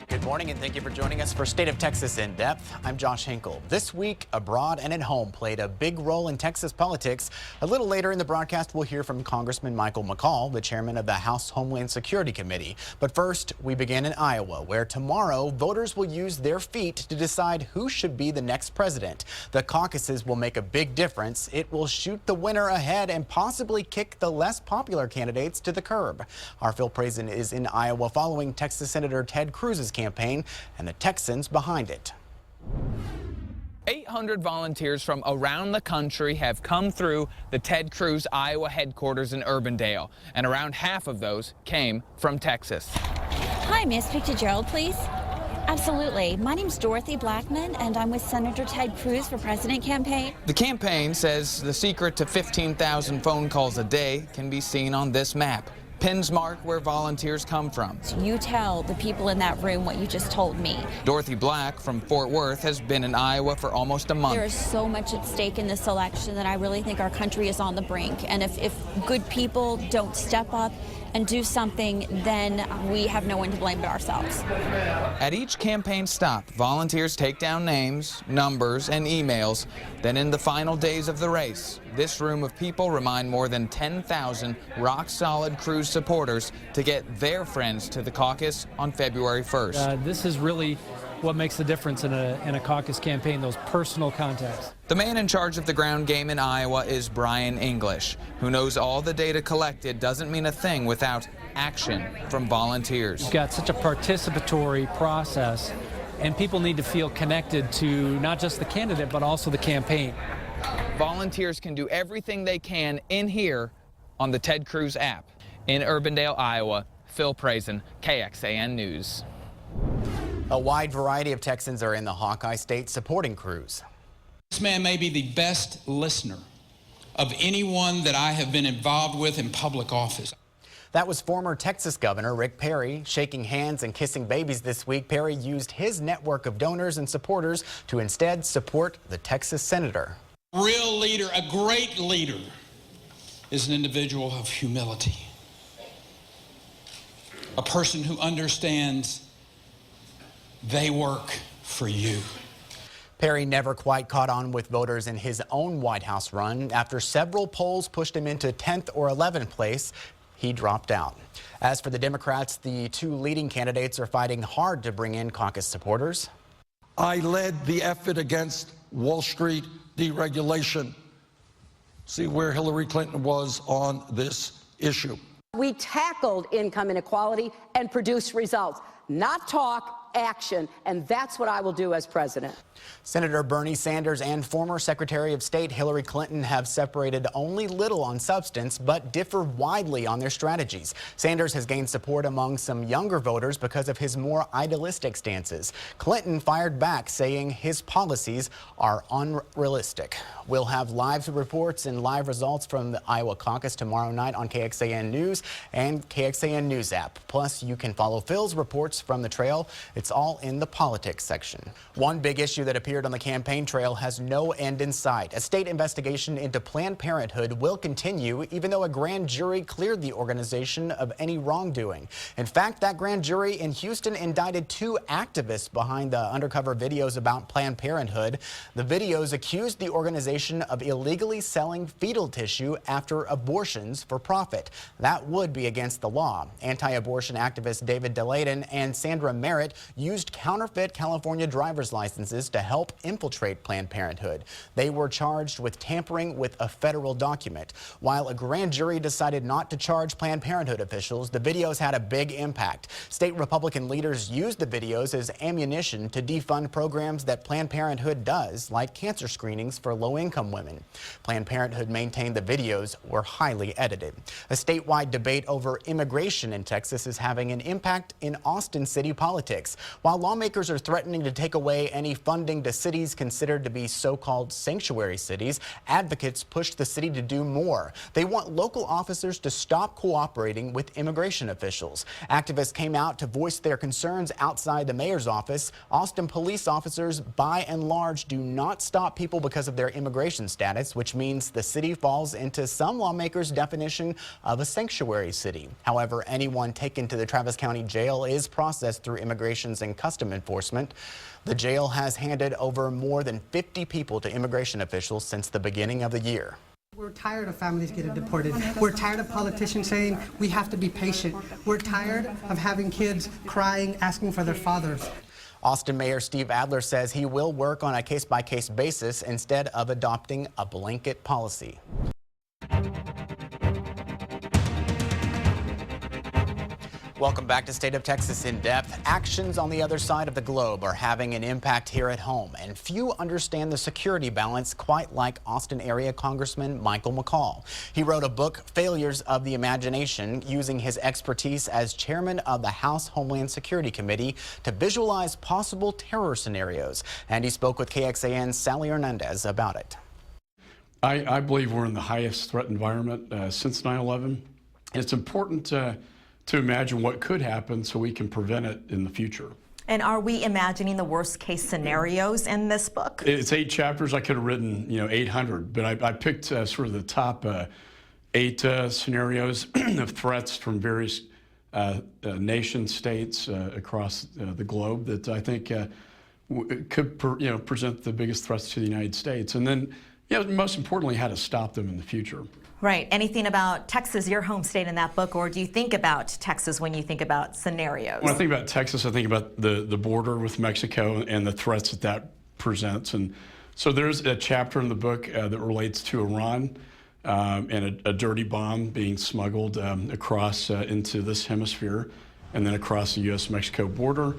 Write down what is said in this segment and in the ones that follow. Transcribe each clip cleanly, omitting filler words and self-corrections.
Good morning and thank you for joining us for State of Texas In Depth. I'm Josh Hinkle. This week, abroad and at home played a big role in Texas politics. A little later in the broadcast, we'll hear from Congressman Michael McCall, the chairman of the House Homeland Security Committee. But first, we begin in Iowa, where tomorrow voters will use their feet to decide who should be the next president. The caucuses will make a big difference. It will shoot the winner ahead and possibly kick the less popular candidates to the curb. Our Phil Prazen is in Iowa following Texas Senator Ted Cruz's campaign and the Texans behind it. 800 volunteers from around the country have come through the Ted Cruz Iowa headquarters in Urbandale, and around half of those came from Texas. Hi, may I speak to Gerald, please? Absolutely. My name's Dorothy Blackman, and I'm with Senator Ted Cruz for President campaign. The campaign says the secret to 15,000 phone calls a day can be seen on this map. Pins mark where volunteers come from. You tell the people in that room what you just told me. Dorothy Black from Fort Worth has been in Iowa for almost a month. There is so much at stake in this election that I really think our country is on the brink. And if good people don't step up and do something, then we have no one to blame but ourselves. At each campaign stop, volunteers take down names, numbers, and emails. Then in the final days of the race, this room of people remind more than 10,000 rock-solid Cruz supporters to get their friends to the caucus on February 1st. This is really what makes the difference in a caucus campaign, those personal contacts. The man in charge of the ground game in Iowa is Brian English, who knows all the data collected doesn't mean a thing without action from volunteers. You've got such a participatory process, and people need to feel connected to not just the candidate, but also the campaign. Volunteers can do everything they can in here on the Ted Cruz app. In Urbandale, Iowa, Phil Prazen, KXAN News. A wide variety of Texans are in the Hawkeye State supporting Cruz. This man may be the best listener of anyone that I have been involved with in public office. That was former Texas Governor Rick Perry. Shaking hands and kissing babies this week, Perry used his network of donors and supporters to instead support the Texas senator. A real leader, a great leader, is an individual of humility. A person who understands they work for you. Perry never quite caught on with voters in his own White House run. After several polls pushed him into 10th or 11th place, he dropped out. As for the Democrats, the two leading candidates are fighting hard to bring in caucus supporters. I led the effort against Wall Street deregulation. See where Hillary Clinton was on this issue. We tackled income inequality and produced results, not talk, action, and that's what I will do as president. Senator Bernie Sanders and former Secretary of State Hillary Clinton have separated only little on substance, but differ widely on their strategies. Sanders has gained support among some younger voters because of his more idealistic stances. Clinton fired back, saying his policies are unrealistic. We'll have live reports and live results from the Iowa caucus tomorrow night on KXAN News and KXAN News app. Plus, you can follow Phil's reports from the trail. It's all in the politics section. One big issue that appeared on the campaign trail has no end in sight. A state investigation into Planned Parenthood will continue, even though a grand jury cleared the organization of any wrongdoing. In fact, that grand jury in Houston indicted two activists behind the undercover videos about Planned Parenthood. The videos accused the organization of illegally selling fetal tissue after abortions for profit. That would be against the law. Anti-abortion activist David Delayden and Sandra Merritt used counterfeit California driver's licenses to help infiltrate Planned Parenthood. They were charged with tampering with a federal document. While a grand jury decided not to charge Planned Parenthood officials, the videos had a big impact. State Republican leaders used the videos as ammunition to defund programs that Planned Parenthood does, like cancer screenings for low-income women. Planned Parenthood maintained the videos were highly edited. A statewide debate over immigration in Texas is having an impact in Austin city politics. While lawmakers are threatening to take away any funding to cities considered to be so-called sanctuary cities, advocates pushed the city to do more. They want local officers to stop cooperating with immigration officials. Activists came out to voice their concerns outside the mayor's office. Austin police officers, by and large, do not stop people because of their immigration status, which means the city falls into some lawmakers' definition of a sanctuary city. However, anyone taken to the Travis County Jail is processed through Immigrations and Custom Enforcement. The jail has handed over more than 50 people to immigration officials since the beginning of the year. We're tired of families getting deported. We're tired of politicians saying we have to be patient. We're tired of having kids crying, asking for their fathers. Austin Mayor Steve Adler says he will work on a case-by-case basis instead of adopting a blanket policy. Welcome back to State of Texas in Depth. Actions on the other side of the globe are having an impact here at home, and few understand the security balance quite like Austin area Congressman Michael McCall. He wrote a book, Failures of the Imagination, using his expertise as chairman of the House Homeland Security Committee to visualize possible terror scenarios. And he spoke with KXAN's Sally Hernandez about it. I believe we're in the highest threat environment since 9/11. It's important to imagine what could happen so we can prevent it in the future. And are we imagining the worst case scenarios in this book? It's 8 chapters. I could have written 800, but I picked sort of the top 8 scenarios of threats from various nation states across the globe that I think could present the biggest threats to the United States. And then, most importantly, how to stop them in the future. Right. Anything about Texas, your home state, in that book, or do you think about Texas when you think about scenarios? When I think about Texas, I think about the border with Mexico and the threats that presents. And so there's a chapter in the book that relates to Iran and a dirty bomb being smuggled across into this hemisphere and then across the U.S.-Mexico border,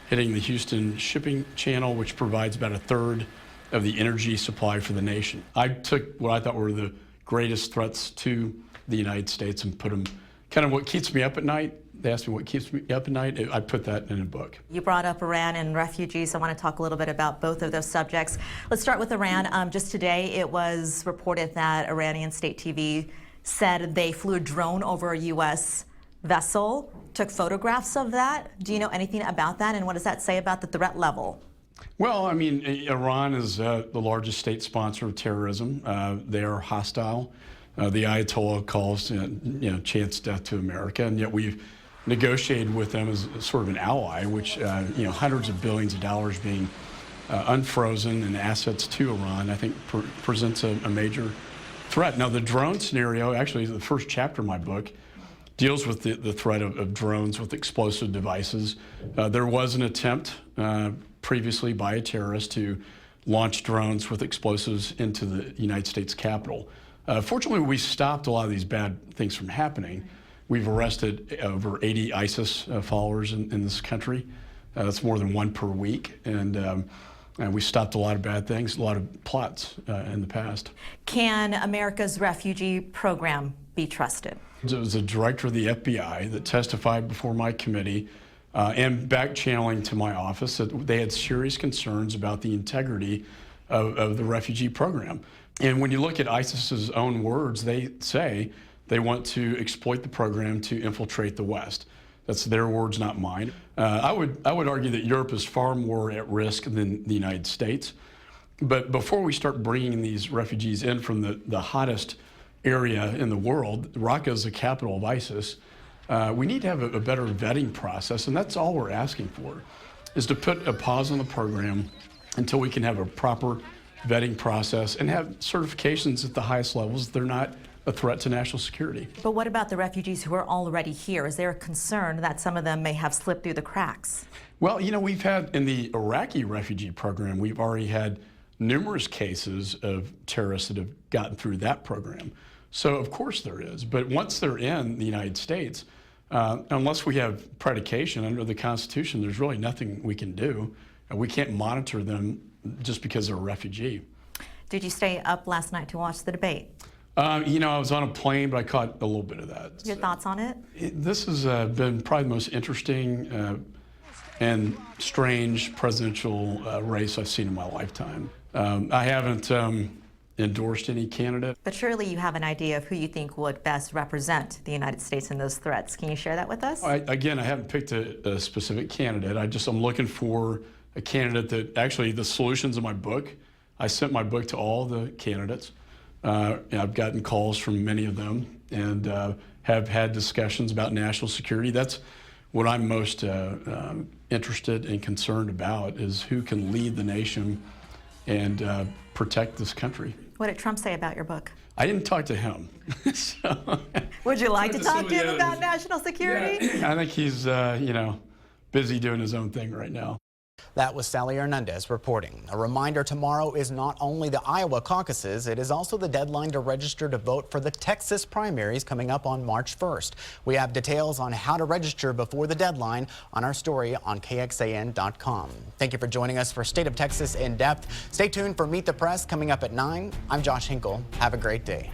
hitting the Houston shipping channel, which provides about 1/3 of the energy supply for the nation. I took what I thought were the greatest threats to the United States and put them kind of what keeps me up at night. They asked me what keeps me up at night. I put that in a book. You brought up Iran and refugees. I want to talk a little bit about both of those subjects. Let's start with Iran. Just today, it was reported that Iranian state TV said they flew a drone over a U.S. vessel, took photographs of that. Do you know anything about that, and what does that say about the threat level? Well, I mean, Iran is the largest state sponsor of terrorism. They are hostile. The Ayatollah calls, chants death to America, and yet we've negotiated with them as sort of an ally, which, hundreds of billions of dollars being unfrozen and assets to Iran, I think presents a major threat. Now, the drone scenario, actually, the first chapter of my book, deals with the threat of drones with explosive devices. There was an attempt previously by a terrorist to launch drones with explosives into the United States Capitol. Fortunately, we stopped a lot of these bad things from happening. We've arrested over 80 ISIS followers in this country. That's more than 1 per week. And we stopped a lot of bad things, a lot of plots in the past. Can America's refugee program be trusted? It was the director of the FBI that testified before my committee and back-channeling to my office that they had serious concerns about the integrity of the refugee program. And when you look at ISIS's own words, they say they want to exploit the program to infiltrate the West. That's their words, not mine. I would argue that Europe is far more at risk than the United States. But before we start bringing these refugees in from the hottest area in the world, Raqqa is the capital of ISIS, we need to have a better vetting process, and that's all we're asking for, is to put a pause on the program until we can have a proper vetting process and have certifications at the highest levels. They're not a threat to national security. But what about the refugees who are already here? Is there a concern that some of them may have slipped through the cracks? Well, we've had, in the Iraqi refugee program, we've already had numerous cases of terrorists that have gotten through that program. So, of course there is. But once they're in the United States, unless we have predication under the Constitution, there's really nothing we can do. We can't monitor them just because they're a refugee. Did you stay up last night to watch the debate? I was on a plane, but I caught a little bit of that. Your thoughts on it? This has been probably the most interesting and strange presidential race I've seen in my lifetime. I haven't endorsed any candidate. But surely you have an idea of who you think would best represent the United States in those threats. Can you share that with us? Again, I haven't picked a specific candidate. I'm looking for a candidate that, actually, the solutions in my book, I sent my book to all the candidates. I've gotten calls from many of them and have had discussions about national security. That's what I'm most interested and concerned about, is who can lead the nation and protect this country. What did Trump say about your book? I didn't talk to him. Would you like to talk to him about national security? Yeah, I think he's, busy doing his own thing right now. That was Sally Hernandez reporting. A reminder, tomorrow is not only the Iowa caucuses, it is also the deadline to register to vote for the Texas primaries coming up on March 1st. We have details on how to register before the deadline on our story on KXAN.com. Thank you for joining us for State of Texas in Depth. Stay tuned for Meet the Press coming up at 9. I'm Josh Hinkle. Have a great day.